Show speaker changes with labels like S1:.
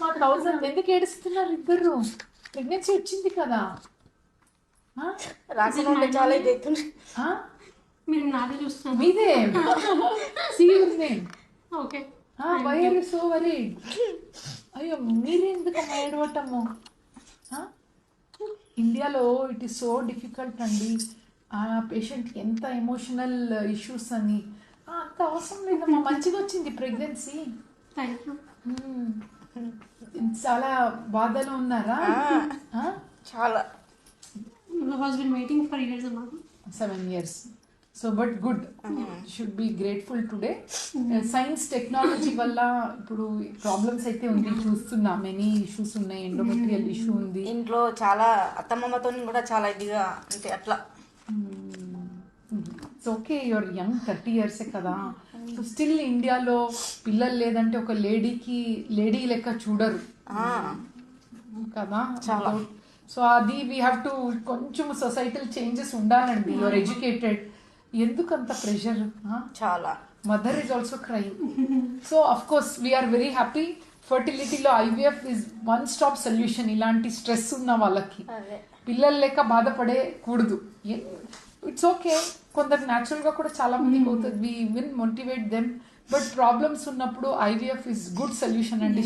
S1: మా 1000 ఎందుకు ఏడుస్తున్నారు ఇద్దరు? ప్రెగ్నెన్సీ వచ్చింది కదా.
S2: రాకుండా ఉంటే చాలా ఇది అవుతుంది.
S3: మీరు నాదే చూస్తున్నారు.
S1: మీదే see your name.
S3: Okay.
S1: Why are you so worried? అయ్యో మీరెందుకు ఏడవటము? ఇండియాలో ఇట్ ఈస్ సో డిఫికల్ట్ అండి. ఆ పేషెంట్కి ఎంత ఎమోషనల్ ఇష్యూస్ అని. అంత అవసరం లేదమ్మా, మంచిగా వచ్చింది ప్రెగ్నెన్సీ.
S3: Thank you.
S1: చాలా బాధలో ఉన్నారా?
S2: చాలా.
S3: Was been waiting for years అమ్మా.
S1: 7 years. So but good, should be grateful today. Science technology వల్ల ఇప్పుడు ప్రాబ్లమ్స్ అయితే ఉంది, చూస్తున్నాం. మెనీ ఇష్యూస్ ఉన్నాయి, ఎండోమెట్రియల్ ఇష్యూ ఉంది
S2: ఇంట్లో. చాలా అత్తమ్మతో కూడా చాలా ఇదిగా అంటే అట్లా.
S1: It's okay, your young, 30 years కదా. సో స్టిల్ ఇండియాలో పిల్లలు లేదంటే ఒక లేడీ లెక్క చూడరు కదా.
S2: చాలా.
S1: సో అది వీ హ్యావ్ టు కొంచెం సొసైటల్ చేంజెస్ ఉండాలండి. యువర్ ఎడ్యుకేటెడ్, ఎందుకు అంత ప్రెషర్?
S2: చాలా.
S1: Mother is also crime. So of course we are very happy. ఫర్టిలిటీలో IVF is one stop solution. ఇలాంటి స్ట్రెస్ ఉన్న వాళ్ళకి, పిల్లలు లేక బాధపడే కూడదు. ఇట్స్ ఓకే, కొందరు న్యాచురల్గా కూడా చాలా మందికి అవుతుంది. We will motivate them. But problems ఉన్నప్పుడు IVF ఇస్ గుడ్ సొల్యూషన్ అండి.